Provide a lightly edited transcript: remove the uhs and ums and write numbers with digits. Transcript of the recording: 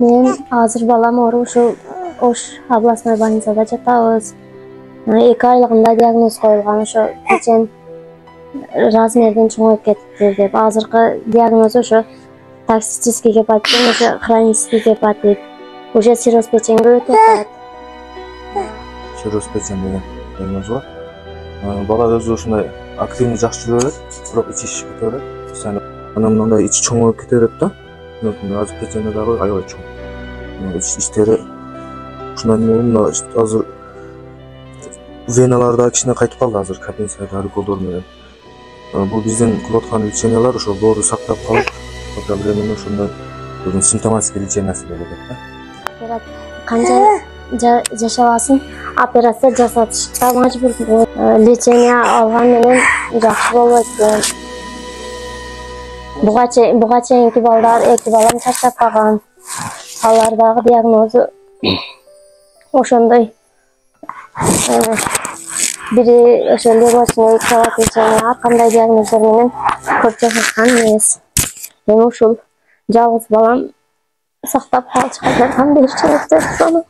Men azır balam oruq şu Oş областной больницада жатабыз. 2 айлыгында диагноз коюлган, ошо кечен размерден чоңоюп кетти деп. Азыркы диагноз ошо токсический гепатит, ошо хронический гепатит. Уже цирроз печеньге өтүп атат. Цирроз печень деген диагноз бар. Бала өзү ушундай активный жакшы жүрө берет, бирок ичи шишип кете берет. Анан мындай ичи чоңоюп кете берет да. Азыр печени дагы аябай чоң. Иштери ушундан мына азыр веналарда кичине кайтып калды, азыр компенсация уколдор менен. Бул биздин кылып аткан лечениялар ошо боорду сактап калып, временно ошондой симптоматический лечениясы болуп атат да. Канча жашабасын операция жасатышка мажбур. Лечения алган менен жакшы болбойт экен. Буга чейинки балдар, 2 балам чарчап калган. Алардагы диагнозу ошондой. Бири ошо легочный кровотечение, ар кандай диагноздор менен көп жашашкан эмес. Эми ушул жалгыз балам сактап калышка жардам беришет деп санайм.